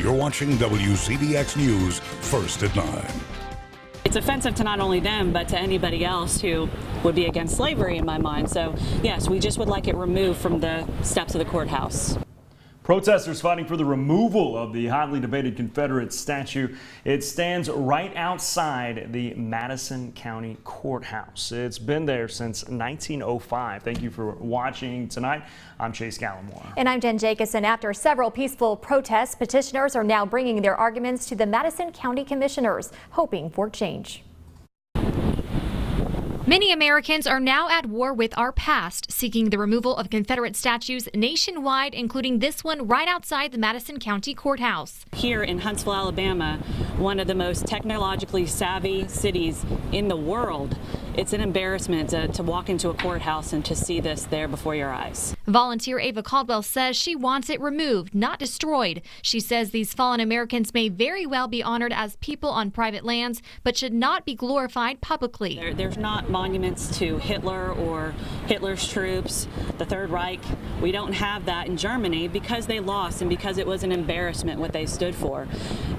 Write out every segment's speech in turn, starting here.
You're watching WCBX News First at 9. It's offensive to not only them, but to anybody else who would be against slavery in my mind. So, yes, we just would like it removed from the steps of the courthouse. Protesters fighting for the removal of the hotly debated Confederate statue. It stands right outside the Madison County Courthouse. It's been there since 1905. Thank you for watching tonight. I'm Chase Gallimore. And I'm Jen Jacobson. After several peaceful protests, petitioners are now bringing their arguments to the Madison County Commissioners, hoping for change. Many Americans are now at war with our past, seeking the removal of Confederate statues nationwide, including this one right outside the Madison County Courthouse. Here in Huntsville, Alabama, one of the most technologically savvy cities in the world, it's an embarrassment to walk into a courthouse and to see this there before your eyes. Volunteer Ava Caldwell says she wants it removed, not destroyed. She says these fallen Americans may very well be honored as people on private lands, but should not be glorified publicly. There's not monuments to Hitler or Hitler's troops, the Third Reich. We don't have that in Germany because they lost and because it was an embarrassment what they stood for.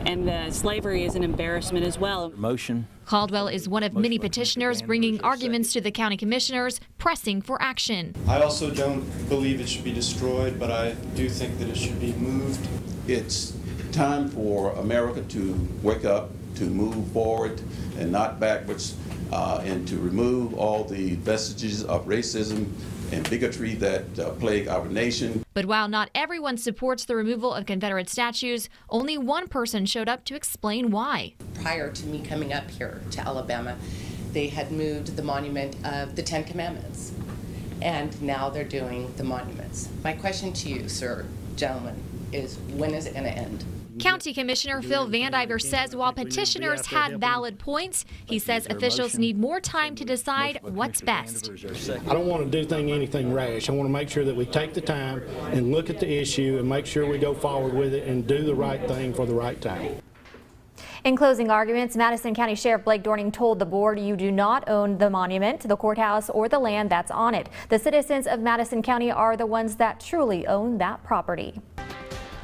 And slavery is an embarrassment as well. Motion. Caldwell is one of many petitioners bringing arguments to the county commissioners, pressing for action. I also don't believe it should be destroyed, but I do think that it should be moved. It's time for America to wake up, to move forward and not backwards, and to remove all the vestiges of racism and bigotry that plague our nation. But while not everyone supports the removal of Confederate statues, only one person showed up to explain why. Prior to me coming up here to Alabama, they had moved the monument of the Ten Commandments, and now they're doing the monuments. My question to you, sir, gentlemen, is when is it going to end? County Commissioner Phil Vandiver says while petitioners had valid points, he says officials need more time to decide what's best. I don't want to do anything rash. I want to make sure that we take the time and look at the issue and make sure we go forward with it and do the right thing for the right time. In closing arguments, Madison County Sheriff Blake Dorning told the board you do not own the monument, the courthouse, or the land that's on it. The citizens of Madison County are the ones that truly own that property.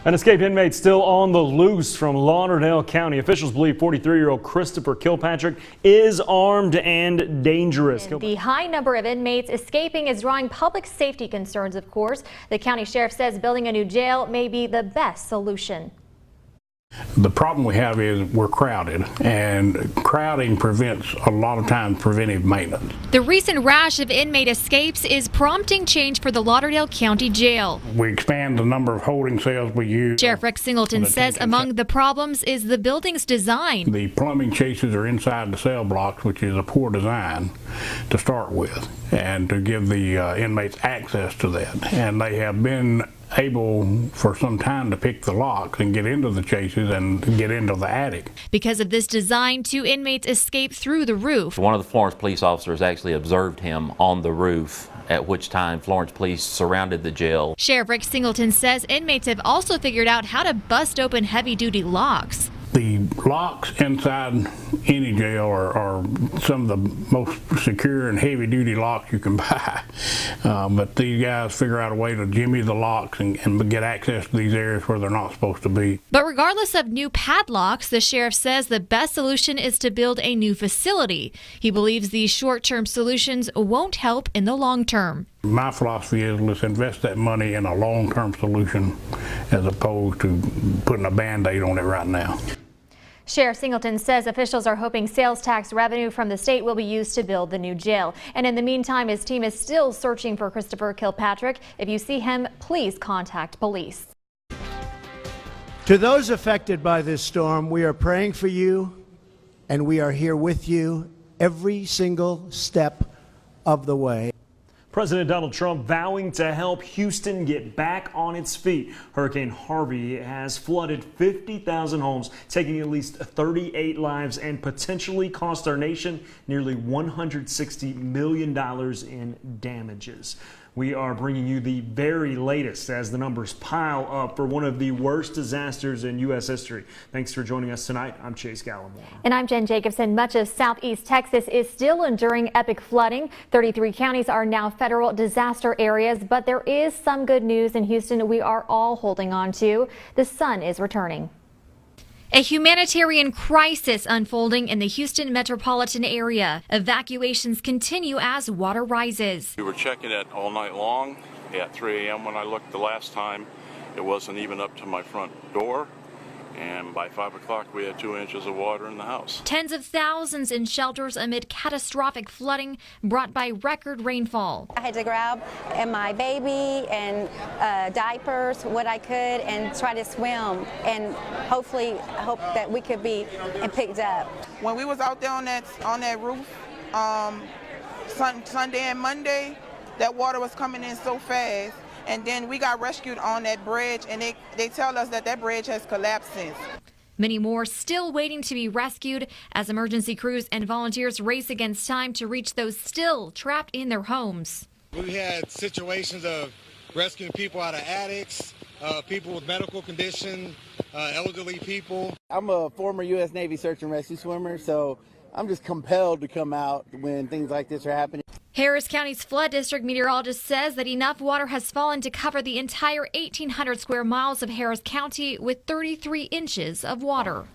An escaped inmate still on the loose from Lauderdale County. Officials believe 43-year-old Christopher Kilpatrick is armed and dangerous. The high number of inmates escaping is drawing public safety concerns, of course. The county sheriff says building a new jail may be the best solution. The problem we have is we're crowded, and crowding prevents a lot of times preventive maintenance. The recent rash of inmate escapes is prompting change for the Lauderdale County Jail. We expand the number of holding cells we use. Sheriff Rex Singleton says among the problems is the building's design. The plumbing chases are inside the cell blocks, which is a poor design to start with, and to give the inmates access to that. And they have been able for some time to pick the locks and get into the chases and get into the attic. Because of this design, 2 inmates escaped through the roof. One of the Florence police officers actually observed him on the roof, at which time Florence police surrounded the jail. Sheriff Rick Singleton says inmates have also figured out how to bust open heavy-duty locks. The locks inside any jail are some of the most secure and heavy-duty locks you can buy. But these guys figure out a way to jimmy the locks and get access to these areas where they're not supposed to be. But regardless of new padlocks, the sheriff says the best solution is to build a new facility. He believes these short-term solutions won't help in the long term. My philosophy is let's invest that money in a long-term solution as opposed to putting a Band-Aid on it right now. Sheriff Singleton says officials are hoping sales tax revenue from the state will be used to build the new jail. And in the meantime, his team is still searching for Christopher Kilpatrick. If you see him, please contact police. To those affected by this storm, we are praying for you, and we are here with you every single step of the way. President Donald Trump vowing to help Houston get back on its feet. Hurricane Harvey has flooded 50,000 homes, taking at least 38 lives and potentially cost our nation nearly $160 million in damages. We are bringing you the very latest as the numbers pile up for one of the worst disasters in U.S. history. Thanks for joining us tonight. I'm Chase Gallimore. And I'm Jen Jacobson. Much of southeast Texas is still enduring epic flooding. 33 counties are now federal disaster areas, but there is some good news in Houston we are all holding on to. The sun is returning. A humanitarian crisis unfolding in the Houston metropolitan area. Evacuations continue as water rises. We were checking it all night long. At 3 a.m. when I looked the last time, it wasn't even up to my front door. And by 5 o'clock, we had 2 inches of water in the house. Tens of thousands in shelters amid catastrophic flooding brought by record rainfall. I had to grab my baby and diapers, what I could, and try to swim, and hopefully hope that we could be picked up. When we was out there on that roof, Sunday and Monday, that water was coming in so fast. And then we got rescued on that bridge, and they tell us that bridge has collapsed since. Many more still waiting to be rescued as emergency crews and volunteers race against time to reach those still trapped in their homes. We had situations of rescuing people out of attics, people with medical condition, elderly people. I'm a former U.S. Navy search and rescue swimmer, so I'm just compelled to come out when things like this are happening. Harris County's flood district meteorologist says that enough water has fallen to cover the entire 1,800 square miles of Harris County with 33 inches of water.